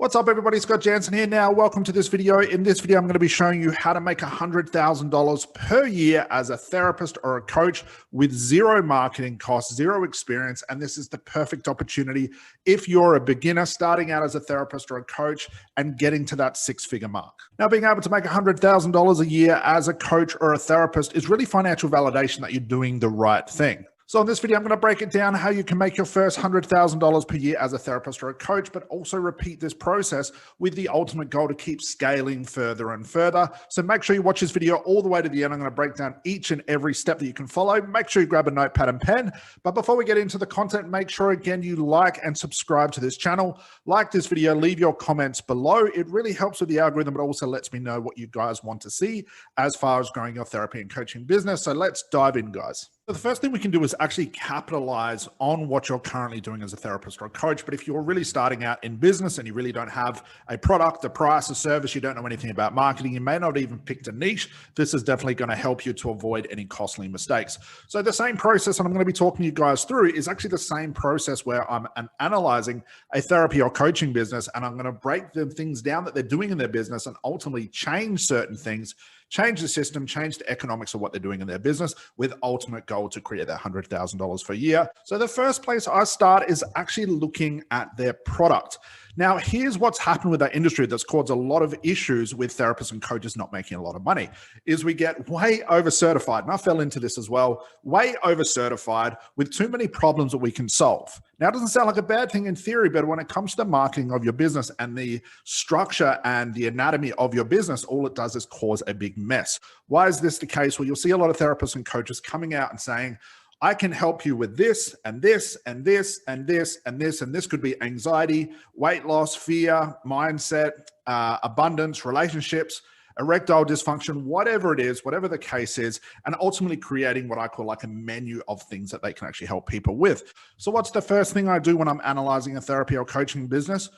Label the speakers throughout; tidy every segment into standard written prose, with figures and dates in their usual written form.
Speaker 1: What's up, everybody? Scott Jansen here. Now, welcome to this video. In this video, I'm going to be showing you how to make $100,000 per year as a therapist or a coach with zero marketing costs, zero experience. And this is the perfect opportunity if you're a beginner starting out as a therapist or a coach and getting to that six-figure mark. Now, being able to make $100,000 a year as a coach or a therapist is really financial validation that you're doing the right thing. So in this video, I'm going to break it down how you can make your first $100,000 per year as a therapist or a coach, but also repeat this process with the ultimate goal to keep scaling further and further. So make sure you watch this video all the way to the end. I'm going to break down each and every step that you can follow. Make sure you grab a notepad and pen. But before we get into the content, make sure again you like and subscribe to this channel. Like this video, leave your comments below. It really helps with the algorithm, but also lets me know what you guys want to see as far as growing your therapy and coaching business. So let's dive in, guys. So the first thing we can do is actually capitalize on what you're currently doing as a therapist or a coach. But if you're really starting out in business and you really don't have a product, a price, a service, you don't know anything about marketing, you may not even picked a niche, this is definitely going to help you to avoid any costly mistakes. So the same process I'm going to be talking you guys through is actually the same process where I'm analyzing a therapy or coaching business, and I'm going to break the things down that they're doing in their business and ultimately change certain things, change the system, change the economics of what they're doing in their business with ultimate goal to create that $100,000 per year. So the first place I start is actually looking at their product. Now, here's what's happened with that industry that's caused a lot of issues with therapists and coaches not making a lot of money, is we get way over-certified, and I fell into this as well, way over-certified with too many problems that we can solve. Now, it doesn't sound like a bad thing in theory, but when it comes to the marketing of your business and the structure and the anatomy of your business, all it does is cause a big mess. Why is this the case? Well, you'll see a lot of therapists and coaches coming out and saying, I can help you with this and this and this and this and this, and this could be anxiety, weight loss, fear, mindset, abundance, relationships, erectile dysfunction, whatever it is, whatever the case is, and ultimately creating what I call like a menu of things that they can actually help people with. So what's the first thing I do when I'm analyzing a therapy or coaching business?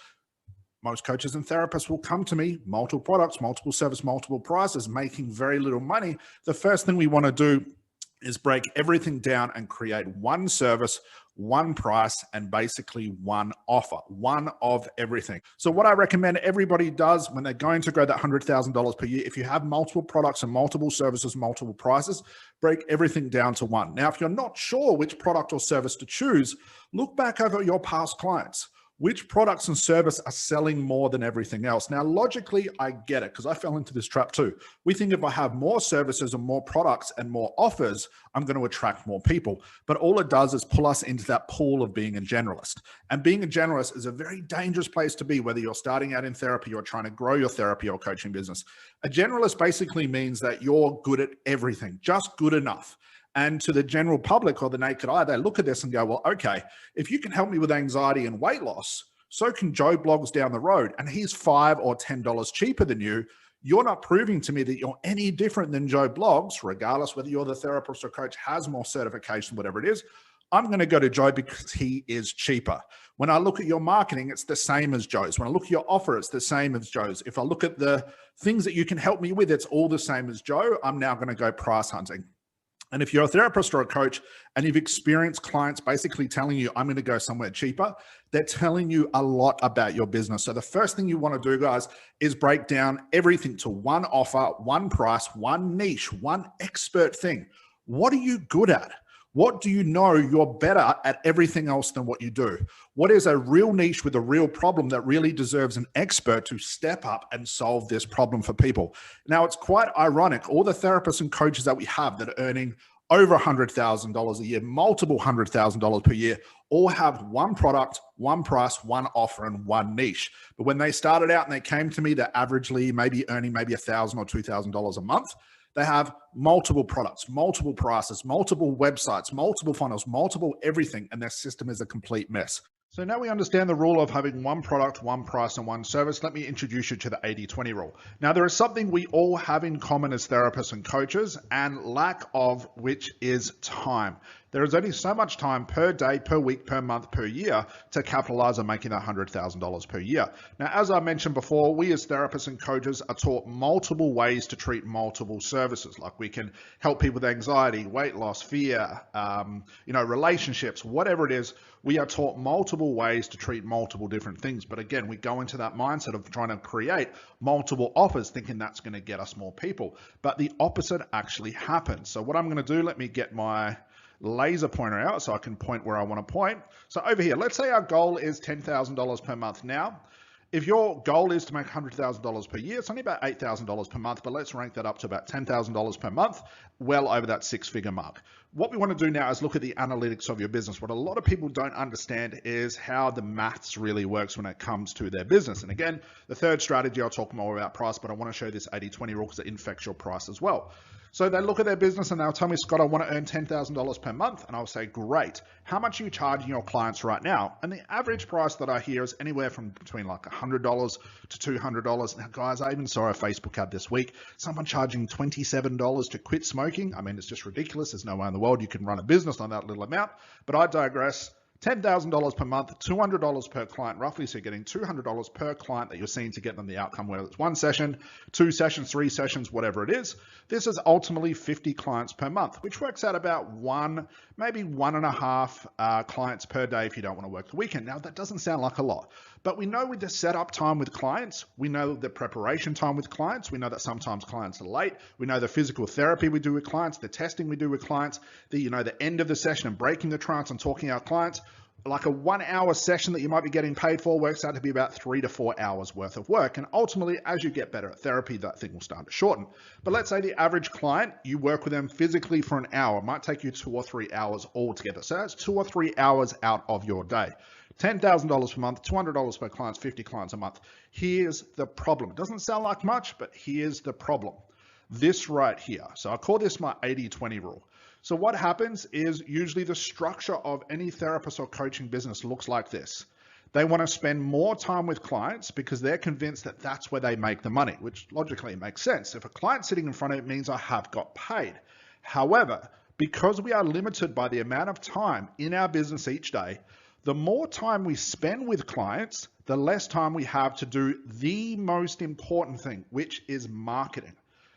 Speaker 1: Most coaches and therapists will come to me, multiple products, multiple service, multiple prices, making very little money. The first thing we want to do is break everything down and create one service, one price, and basically one offer, one of everything. So what I recommend everybody does when they're going to grow that $100,000 per year, if you have multiple products and multiple services, multiple prices, break everything down to one. Now, if you're not sure which product or service to choose, look back over your past clients. Which products and service are selling more than everything else? Now, logically, I get it because I fell into this trap too. We think if I have more services and more products and more offers, I'm going to attract more people. But all it does is pull us into that pool of being a generalist. And being a generalist is a very dangerous place to be, whether you're starting out in therapy or trying to grow your therapy or coaching business. A generalist basically means that you're good at everything, just good enough. And to the general public or the naked eye, they look at this and go, well, okay, if you can help me with anxiety and weight loss, so can Joe Bloggs down the road, and he's $5 or $10 cheaper than you. You're not proving to me that you're any different than Joe Bloggs, regardless whether you're the therapist or coach, has more certification, whatever it is. I'm going to go to Joe because he is cheaper. When I look at your marketing, it's the same as Joe's. When I look at your offer, it's the same as Joe's. If I look at the things that you can help me with, it's all the same as Joe. I'm now going to go price hunting. And if you're a therapist or a coach and you've experienced clients basically telling you, I'm going to go somewhere cheaper, they're telling you a lot about your business. So the first thing you want to do, guys, is break down everything to one offer, one price, one niche, one expert thing. What are you good at? What do you know you're better at everything else than what you do? What is a real niche with a real problem that really deserves an expert to step up and solve this problem for people? Now, it's quite ironic. All the therapists and coaches that we have that are earning over $100,000 a year, multiple $100,000 per year, all have one product, one price, one offer, and one niche. But when they started out and they came to me, they're averagely maybe earning maybe $1,000 or $2,000 a month. They have multiple products, multiple prices, multiple websites, multiple funnels, multiple everything, and their system is a complete mess. So now we understand the rule of having one product, one price, and one service. Let me introduce you to the 80-20 rule. Now, there is something we all have in common as therapists and coaches, and lack of which is time. There is only so much time per day, per week, per month, per year to capitalize on making that $100,000 per year. Now, as I mentioned before, we as therapists and coaches are taught multiple ways to treat multiple services. Like we can help people with anxiety, weight loss, fear, relationships, whatever it is. We are taught multiple ways to treat multiple different things. But again, we go into that mindset of trying to create multiple offers, thinking that's going to get us more people. But the opposite actually happens. So what I'm going to do, let me get my laser pointer out so I can point where I want to point. So over here, let's say our goal is $10,000 per month now. If your goal is to make $100,000 per year, it's only about $8,000 per month, but let's rank that up to about $10,000 per month, well over that six-figure mark. What we want to do now is look at the analytics of your business. What a lot of people don't understand is how the maths really works when it comes to their business. And again, the third strategy, I'll talk more about price, but I want to show this 80-20 rule because it infects your price as well. So they look at their business and they'll tell me, Scott, I want to earn $10,000 per month. And I'll say, great. How much are you charging your clients right now? And the average price that I hear is anywhere from between like $100 to $200. Now, guys, I even saw a Facebook ad this week, someone charging $27 to quit smoking. I mean, it's just ridiculous. There's no way in the world you can run a business on that little amount, but I digress. $10,000 per month, $200 per client, roughly. So you're getting $200 per client that you're seeing to get them the outcome, whether it's one session, two sessions, three sessions, whatever it is. This is ultimately 50 clients per month, which works out about maybe 1.5 clients per day if you don't want to work the weekend. Now, that doesn't sound like a lot, but we know with the setup time with clients, we know the preparation time with clients, we know that sometimes clients are late, we know the physical therapy we do with clients, the testing we do with clients, the end of the session and breaking the trance and talking to our clients. Like a 1 hour session that you might be getting paid for works out to be about 3 to 4 hours worth of work. And ultimately, as you get better at therapy, that thing will start to shorten. But let's say the average client, you work with them physically for an hour. It might take you 2 or 3 hours altogether. So that's 2 or 3 hours out of your day. $10,000 per month, $200 per client, 50 clients a month. Here's the problem. It doesn't sound like much, but here's the problem. This right here. So I call this my 80-20 rule. So what happens is usually the structure of any therapist or coaching business looks like this. They want to spend more time with clients because they're convinced that that's where they make the money, which logically makes sense. If a client's sitting in front of it, it means I have got paid. However, because we are limited by the amount of time in our business each day, the more time we spend with clients, the less time we have to do the most important thing, which is marketing.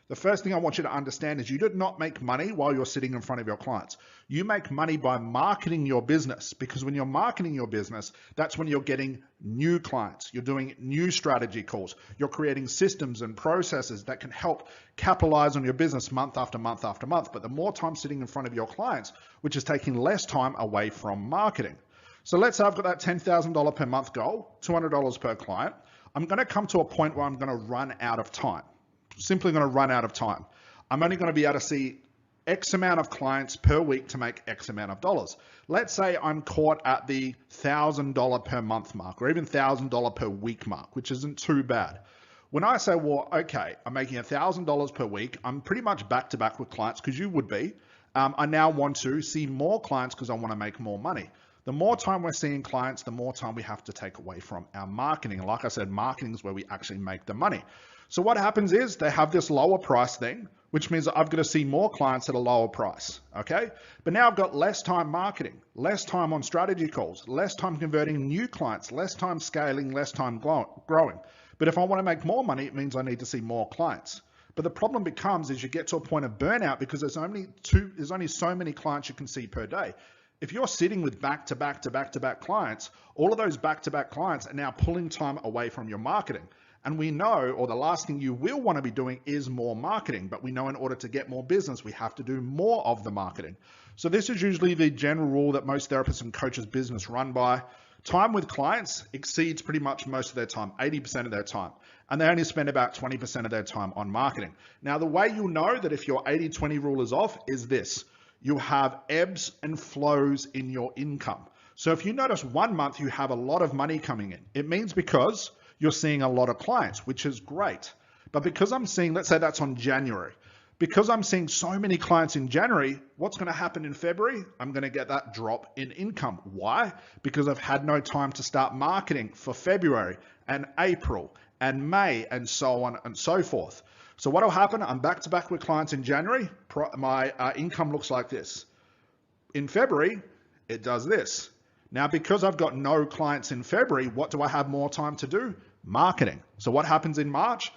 Speaker 1: The first thing I want you to understand is you do not make money while you're sitting in front of your clients. You make money by marketing your business, because when you're marketing your business, that's when you're getting new clients. You're doing new strategy calls. You're creating systems and processes that can help capitalize on your business month after month after month. But the more time sitting in front of your clients, which is taking less time away from marketing. So let's say I've got that $10,000 per month goal, $200 per client. I'm going to come to a point where I'm going to run out of time. Simply going to run out of time. I'm only going to be able to see X amount of clients per week to make X amount of dollars. Let's say I'm caught at the $1,000 per month mark, or even $1,000 per week mark, which isn't too bad. When I say, well, okay, I'm making $1,000 per week, I'm pretty much back to back with clients, because you would be. I now want to see more clients because I want to make more money. The more time we're seeing clients, the more time we have to take away from our marketing. And like I said, marketing is where we actually make the money. So what happens is they have this lower price thing, which means that I've got to see more clients at a lower price, okay? But now I've got less time marketing, less time on strategy calls, less time converting new clients, less time scaling, less time growing. But if I want to make more money, it means I need to see more clients. But the problem becomes is you get to a point of burnout because there's only so many clients you can see per day. If you're sitting with back-to-back clients, all of those back-to-back clients are now pulling time away from your marketing. And we know, or the last thing you will want to be doing is more marketing, but we know in order to get more business, we have to do more of the marketing. So this is usually the general rule that most therapists and coaches business run by. Time with clients exceeds pretty much most of their time, 80% of their time, and they only spend about 20% of their time on marketing. Now, the way you'll know that if your 80-20 rule is off is this. You have ebbs and flows in your income. So if you notice 1 month you have a lot of money coming in, it means because you're seeing a lot of clients, which is great. But because I'm seeing, let's say that's on January, because I'm seeing so many clients in January, what's going to happen in February? I'm going to get that drop in income. Why? Because I've had no time to start marketing for February and April and May and so on and so forth. So what will happen? I'm back to back with clients in January. My income looks like this. In February, it does this. Now, because I've got no clients in February, what do I have more time to do? Marketing. So what happens in March?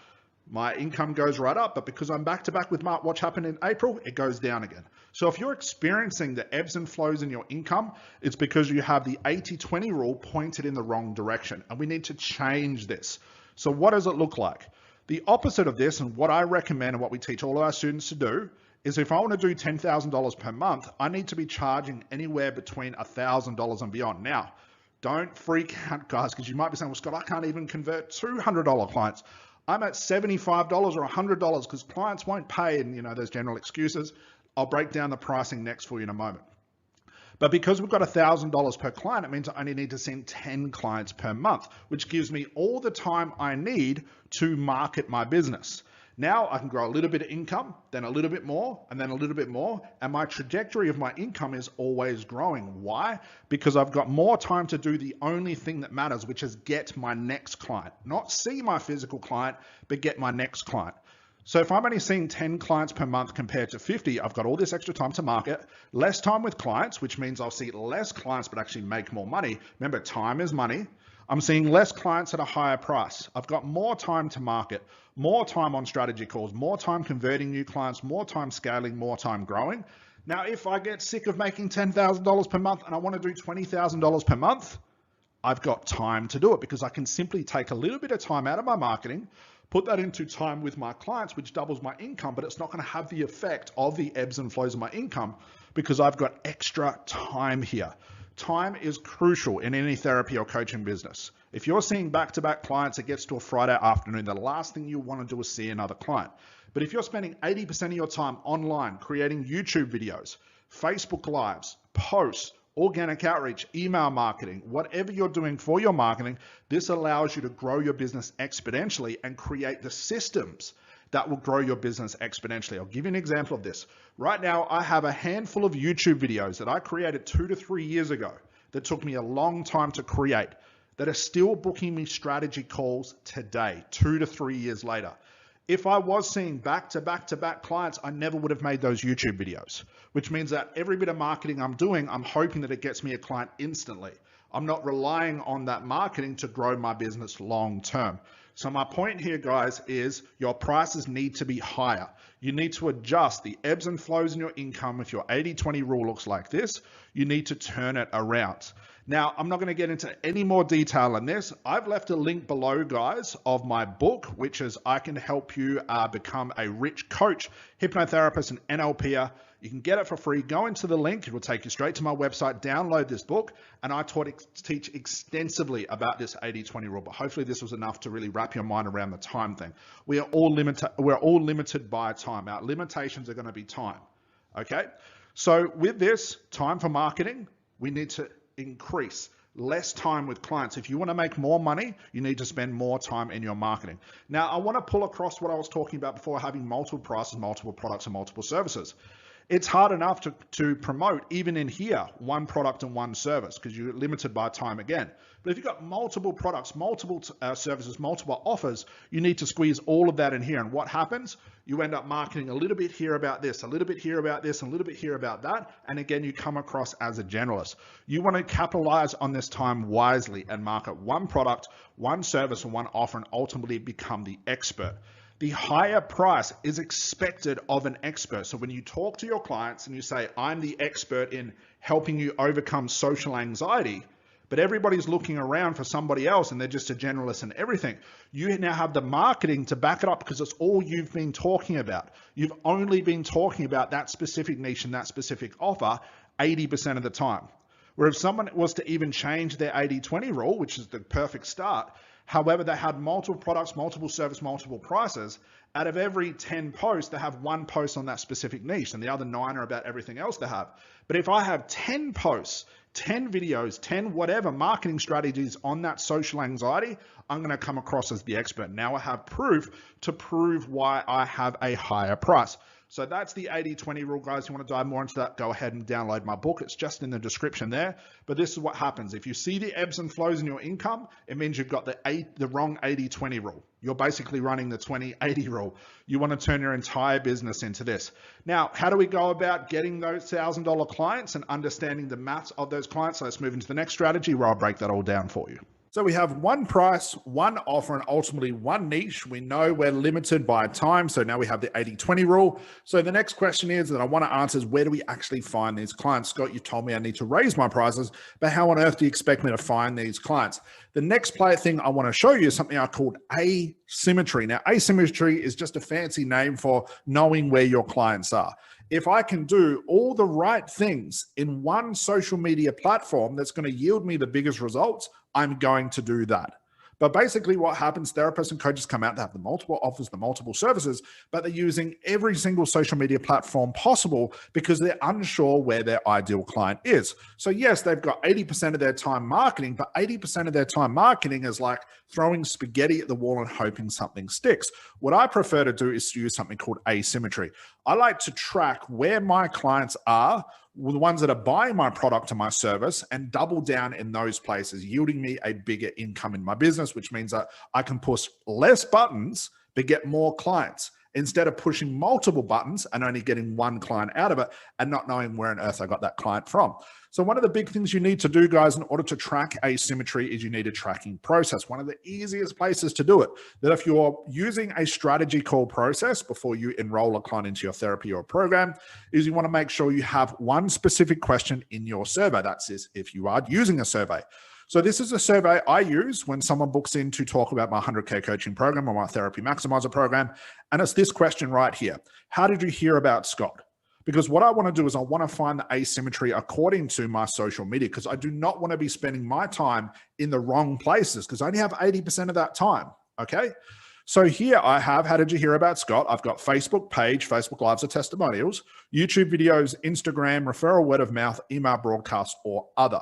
Speaker 1: My income goes right up, but because I'm back to back with March, what happened in April? It goes down again. So if you're experiencing the ebbs and flows in your income, it's because you have the 80-20 rule pointed in the wrong direction, and we need to change this. So what does it look like? The opposite of this, and what I recommend and what we teach all of our students to do, is if I want to do $10,000 per month, I need to be charging anywhere between $1,000 and beyond. Now, don't freak out, guys, because you might be saying, well, Scott, I can't even convert $200 clients. I'm at $75 or $100 because clients won't pay, and there's general excuses. I'll break down the pricing next for you in a moment. But because we've got $1,000 per client, it means I only need to send 10 clients per month, which gives me all the time I need to market my business. Now I can grow a little bit of income, then a little bit more, and then a little bit more. And my trajectory of my income is always growing. Why? Because I've got more time to do the only thing that matters, which is get my next client. Not see my physical client, but get my next client. So if I'm only seeing 10 clients per month compared to 50, I've got all this extra time to market, less time with clients, which means I'll see less clients, but actually make more money. Remember, time is money. I'm seeing less clients at a higher price. I've got more time to market, more time on strategy calls, more time converting new clients, more time scaling, more time growing. Now, if I get sick of making $10,000 per month and I want to do $20,000 per month, I've got time to do it because I can simply take a little bit of time out of my marketing, put that into time with my clients, which doubles my income, but it's not going to have the effect of the ebbs and flows of my income because I've got extra time here. Time is crucial in any therapy or coaching business. If you're seeing back-to-back clients, it gets to a Friday afternoon, the last thing you want to do is see another client. But if you're spending 80% of your time online, creating YouTube videos, Facebook Lives, posts, organic outreach, email marketing, whatever you're doing for your marketing, this allows you to grow your business exponentially and create the systems that will grow your business exponentially. I'll give you an example of this. Right now, I have a handful of YouTube videos that I created 2 to 3 years ago that took me a long time to create that are still booking me strategy calls today, 2 to 3 years later. If I was seeing back-to-back clients, I never would have made those YouTube videos, which means that every bit of marketing I'm doing, I'm hoping that it gets me a client instantly. I'm not relying on that marketing to grow my business long term. So my point here, guys, is your prices need to be higher. You need to adjust the ebbs and flows in your income. If your 80-20 rule looks like this, you need to turn it around. Now, I'm not going to get into any more detail on this. I've left a link below, guys, of my book, which is I Can Help You Become a Rich Coach, Hypnotherapist, and NLPer. You can get it for free. Go into the link. It will take you straight to my website. Download this book. And I teach extensively about this 80-20 rule. But hopefully this was enough to really wrap your mind around the time thing. We're all limited by time. Our limitations are going to be time. Okay? So with this, time for marketing, we need to increase less time with clients. If you want to make more money, you need to spend more time in your marketing. Now, I want to pull across what I was talking about before, having multiple prices, multiple products, and multiple services. It's hard enough to promote, even in here, one product and one service because you're limited by time again. But if you've got multiple products, multiple services, multiple offers, you need to squeeze all of that in here. And what happens? You end up marketing a little bit here about this, a little bit here about this, and a little bit here about that. And again, you come across as a generalist. You want to capitalize on this time wisely and market one product, one service, and one offer, and ultimately become the expert. The higher price is expected of an expert. So when you talk to your clients and you say, I'm the expert in helping you overcome social anxiety, but everybody's looking around for somebody else and they're just a generalist and everything, you now have the marketing to back it up because it's all you've been talking about. You've only been talking about that specific niche and that specific offer 80% of the time. Where if someone was to even change their 80-20 rule, which is the perfect start, however, they had multiple products, multiple service, multiple prices. Out of every 10 posts, they have one post on that specific niche and the other 9 are about everything else they have. But if I have 10 posts, 10 videos, 10 whatever marketing strategies on that social anxiety, I'm going to come across as the expert. Now I have proof to prove why I have a higher price. So that's the 80-20 rule, guys. You want to dive more into that, go ahead and download my book. It's just in the description there. But this is what happens. If you see the ebbs and flows in your income, it means you've got the wrong 80-20 rule. You're basically running the 20-80 rule. You want to turn your entire business into this. Now, how do we go about getting those $1,000 clients and understanding the maths of those clients? So let's move into the next strategy where I'll break that all down for you. So we have one price, one offer, and ultimately one niche. We know we're limited by time. So now we have the 80-20 rule. So the next question is that I want to answer is, where do we actually find these clients? Scott, you told me I need to raise my prices, but how on earth do you expect me to find these clients? The next thing I want to show you is something I called asymmetry. Now, asymmetry is just a fancy name for knowing where your clients are. If I can do all the right things in one social media platform that's going to yield me the biggest results, I'm going to do that. But basically what happens, therapists and coaches come out, they have the multiple offers, the multiple services, but they're using every single social media platform possible because they're unsure where their ideal client is. So yes, they've got 80% of their time marketing, but 80% of their time marketing is like throwing spaghetti at the wall and hoping something sticks. What I prefer to do is to use something called asymmetry. I like to track where my clients are, the ones that are buying my product or my service, and double down in those places, yielding me a bigger income in my business, which means that I can push less buttons, but get more clients instead of pushing multiple buttons and only getting one client out of it and not knowing where on earth I got that client from. So one of the big things you need to do, guys, in order to track asymmetry is you need a tracking process. One of the easiest places to do it, that if you're using a strategy called process before you enroll a client into your therapy or program, is you want to make sure you have one specific question in your survey. That's if you are using a survey. So this is a survey I use when someone books in to talk about my 100K coaching program or my therapy maximizer program. And it's this question right here. How did you hear about Scott? Because what I want to do is I want to find the asymmetry according to my social media, because I do not want to be spending my time in the wrong places because I only have 80% of that time. Okay. So here I have, how did you hear about Scott? I've got Facebook page, Facebook Lives or testimonials, YouTube videos, Instagram, referral, word of mouth, email broadcast, or other.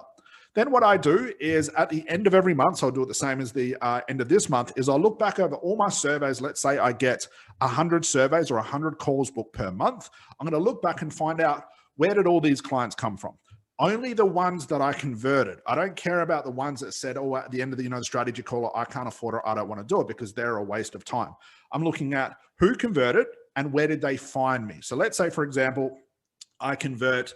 Speaker 1: Then what I do is at the end of every month, so I'll do it the same as the end of this month, is I'll look back over all my surveys. Let's say I get 100 surveys or 100 calls booked per month. I'm going to look back and find out, where did all these clients come from? Only the ones that I converted. I don't care about the ones that said, oh, at the end of the strategy call, I can't afford it, I don't want to do it, because they're a waste of time. I'm looking at who converted and where did they find me. So let's say, for example, I convert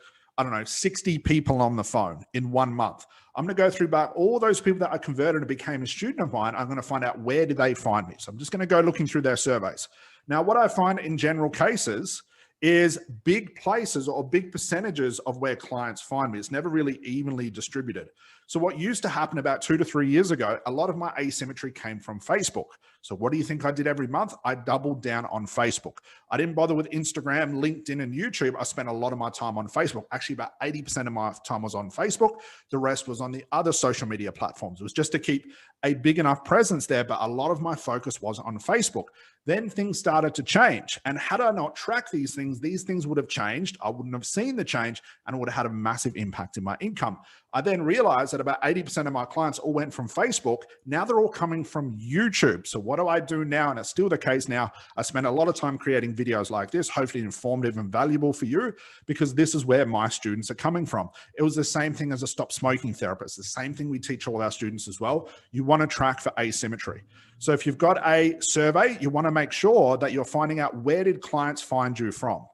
Speaker 1: 60 people on the phone in 1 month. I'm going to go through back all those people that I converted and became a student of mine. I'm going to find out, where did they find me? So I'm just going to go looking through their surveys. Now, what I find in general cases is big places or big percentages of where clients find me. It's never really evenly distributed. So what used to happen about 2 to 3 years ago, a lot of my asymmetry came from Facebook. So what do you think I did every month? I doubled down on Facebook. I didn't bother with Instagram, LinkedIn, and YouTube. I spent a lot of my time on Facebook. Actually, about 80% of my time was on Facebook. The rest was on the other social media platforms. It was just to keep a big enough presence there, but a lot of my focus was on Facebook. Then things started to change. And had I not tracked these things would have changed. I wouldn't have seen the change, and it would have had a massive impact in my income. I then realized that about 80% of my clients all went from Facebook. Now they're all coming from YouTube. So what do I do now? And it's still the case now. I spend a lot of time creating videos like this, hopefully informative and valuable for you, because this is where my students are coming from. It was the same thing as a stop smoking therapist. The same thing we teach all our students as well. You want to track for asymmetry. So if you've got a survey, you want to make sure that you're finding out, where did clients find you from?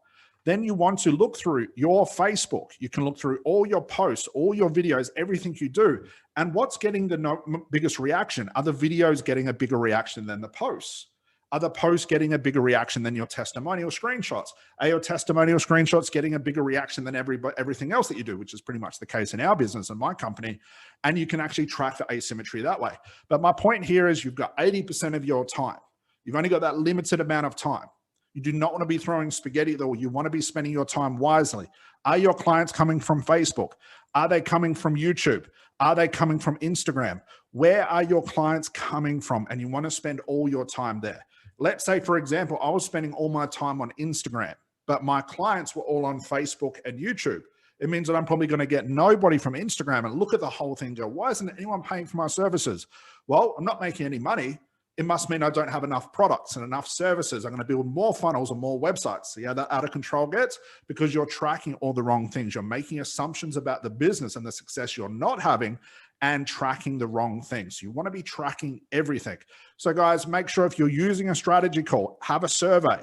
Speaker 1: Then you want to look through your Facebook. You can look through all your posts, all your videos, everything you do. And what's getting the biggest reaction? Are the videos getting a bigger reaction than the posts? Are the posts getting a bigger reaction than your testimonial screenshots? Are your testimonial screenshots getting a bigger reaction than everything else that you do, which is pretty much the case in our business and my company? And you can actually track the asymmetry that way. But my point here is, you've got 80% of your time. You've only got that limited amount of time. You do not want to be throwing spaghetti, though. You want to be spending your time wisely. Are your clients coming from Facebook? Are they coming from YouTube? Are they coming from Instagram? Where are your clients coming from? And you want to spend all your time there. Let's say, for example, I was spending all my time on Instagram, but my clients were all on Facebook and YouTube. It means that I'm probably going to get nobody from Instagram and look at the whole thing and go, why isn't anyone paying for my services? Well, I'm not making any money. it must mean I don't have enough products and enough services. I'm going to build more funnels and more websites. See how that out of control gets? Because you're tracking all the wrong things. You're making assumptions about the business and the success you're not having and tracking the wrong things. You want to be tracking everything. So guys, make sure if you're using a strategy call, have a survey.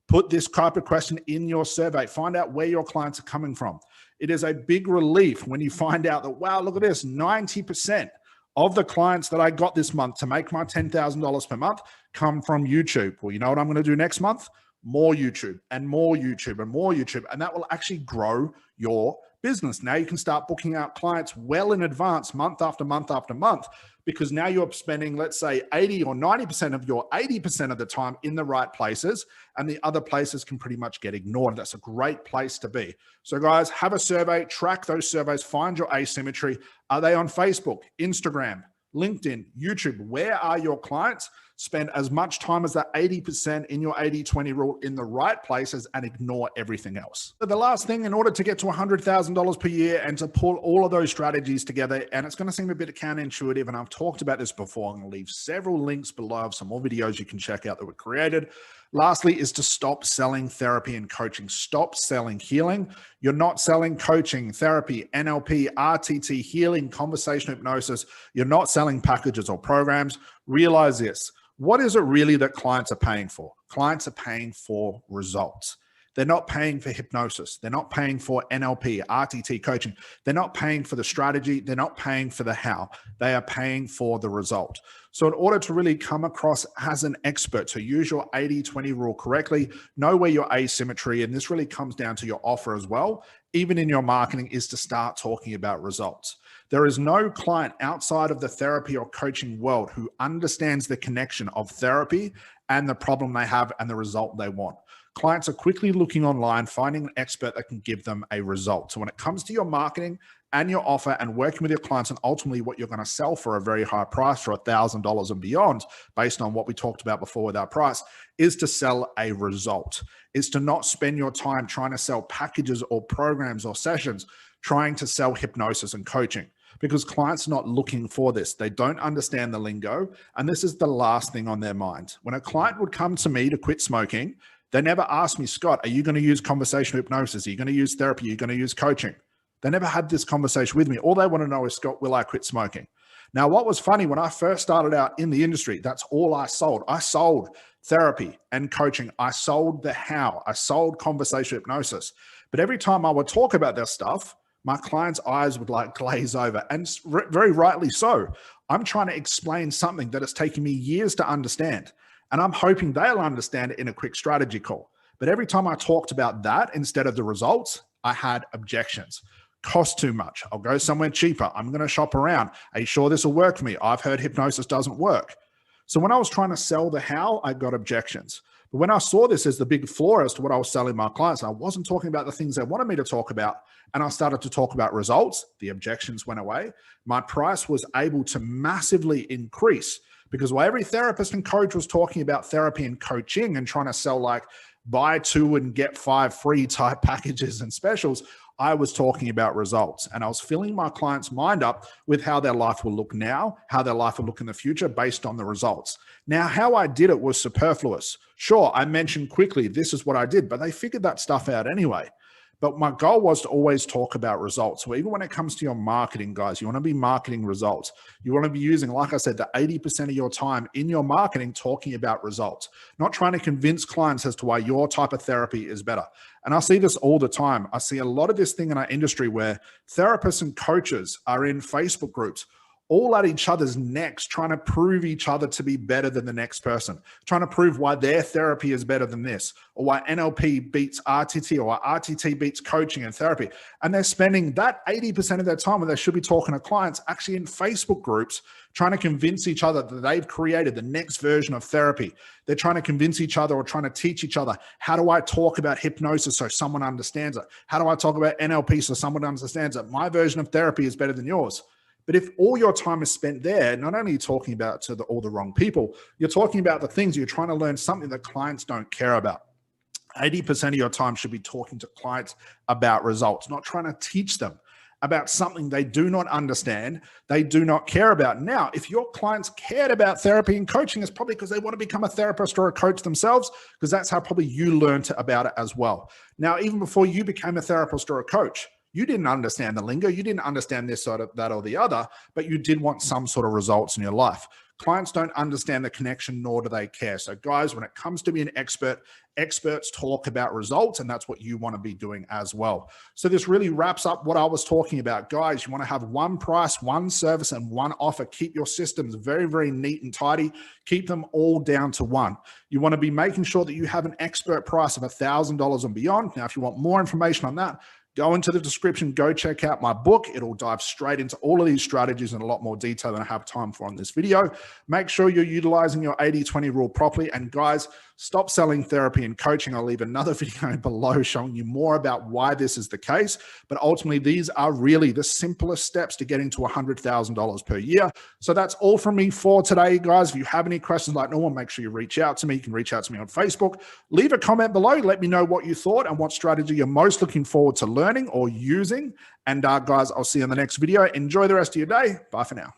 Speaker 1: Put this type of question in your survey. Find out where your clients are coming from. It is a big relief when you find out that, wow, look at this, 90% of the clients that I got this month to make my $10,000 per month come from YouTube. Well, you know what I'm going to do next month? More YouTube and more YouTube and more YouTube. And that will actually grow your business. Now you can start booking out clients well in advance, month after month after month, because now you're spending, let's say 80 or 90% of your 80% of the time in the right places, and the other places can pretty much get ignored. That's a great place to be. So guys, have a survey, track those surveys, find your asymmetry. Are they on Facebook, Instagram, LinkedIn, YouTube? Where are your clients? Spend as much time as that 80% in your 80-20 rule in the right places and ignore everything else. But the last thing, in order to get to $100,000 per year and to pull all of those strategies together, and it's going to seem a bit counterintuitive, and I've talked about this before, I'm going to leave several links below of some more videos you can check out that were created. Lastly is to stop selling therapy and coaching. Stop selling healing. You're not selling coaching, therapy, NLP, RTT, healing, conversational hypnosis. You're not selling packages or programs. Realize this. What is it really that clients are paying for? Clients are paying for results. They're not paying for hypnosis. They're not paying for NLP, RTT coaching. They're not paying for the strategy. They're not paying for the how. They are paying for the result. So in order to really come across as an expert, to use your 80-20 rule correctly, know where your asymmetry, and this really comes down to your offer as well, even in your marketing, is to start talking about results. There is no client outside of the therapy or coaching world who understands the connection of therapy and the problem they have and the result they want. Clients are quickly looking online, finding an expert that can give them a result. So when it comes to your marketing and your offer and working with your clients, and ultimately what you're going to sell for a very high price, for $1,000 and beyond, based on what we talked about before with our price, is to sell a result. Is to not spend your time trying to sell packages or programs or sessions, trying to sell hypnosis and coaching, because clients are not looking for this. They don't understand the lingo. And this is the last thing on their mind. When a client would come to me to quit smoking, they never asked me, Scott, are you going to use conversational hypnosis? Are you going to use therapy? Are you going to use coaching? They never had this conversation with me. All they want to know is, Scott, will I quit smoking? Now, what was funny, when I first started out in the industry, that's all I sold. I sold therapy and coaching. I sold the how. I sold conversational hypnosis. But every time I would talk about this stuff, my clients' eyes would like glaze over, and very rightly so. I'm trying to explain something that has taken me years to understand, and I'm hoping they'll understand it in a quick strategy call. But every time I talked about that instead of the results, I had objections. Cost too much. I'll go somewhere cheaper. I'm going to shop around. Are you sure this will work for me? I've heard hypnosis doesn't work. So when I was trying to sell the how, I got objections. But when I saw this as the big flaw as to what I was selling my clients, I wasn't talking about the things they wanted me to talk about, and I started to talk about results. The objections went away. My price was able to massively increase, because while every therapist and coach was talking about therapy and coaching and trying to sell like buy 2 and get 5 free type packages and specials, I was talking about results, and I was filling my client's mind up with how their life will look now, how their life will look in the future based on the results. Now, how I did it was superfluous. Sure, I mentioned quickly, this is what I did, but they figured that stuff out anyway. But my goal was to always talk about results. So even when it comes to your marketing, guys, you want to be marketing results. You want to be using, like I said, the 80% of your time in your marketing talking about results, not trying to convince clients as to why your type of therapy is better. And I see this all the time. I see a lot of this thing in our industry where therapists and coaches are in Facebook groups, all at each other's necks, trying to prove each other to be better than the next person, trying to prove why their therapy is better than this, or why NLP beats RTT, or why RTT beats coaching and therapy. And they're spending that 80% of their time when they should be talking to clients actually in Facebook groups, trying to convince each other that they've created the next version of therapy. They're trying to convince each other or trying to teach each other, how do I talk about hypnosis so someone understands it? How do I talk about NLP so someone understands it? My version of therapy is better than yours. But if all your time is spent there, not only are you talking about to all the wrong people, you're talking about the things you're trying to learn something that clients don't care about. 80% of your time should be talking to clients about results, not trying to teach them. about something they do not understand, they do not care about. Now, if your clients cared about therapy and coaching, it's probably because they want to become a therapist or a coach themselves, because that's how probably you learned about it as well. Now, even before you became a therapist or a coach, you didn't understand the lingo, you didn't understand this sort of that or the other, but you did want some sort of results in your life. Clients don't understand the connection, nor do they care. So guys, when it comes to being an expert, experts talk about results, and that's what you want to be doing as well. So this really wraps up what I was talking about. Guys, you want to have one price, one service, and one offer. Keep your systems very, very neat and tidy. Keep them all down to one. You want to be making sure that you have an expert price of $1,000 and beyond. Now, if you want more information on that, go into the description, go check out my book. It'll dive straight into all of these strategies in a lot more detail than I have time for on this video. Make sure you're utilizing your 80-20 rule properly. And guys, stop selling therapy and coaching. I'll leave another video below showing you more about why this is the case. But ultimately, these are really the simplest steps to getting to $100,000 per year. So that's all from me for today, guys. If you have any questions like normal, make sure you reach out to me. You can reach out to me on Facebook. Leave a comment below. Let me know what you thought and what strategy you're most looking forward to learning or using. And guys, I'll see you in the next video. Enjoy the rest of your day. Bye for now.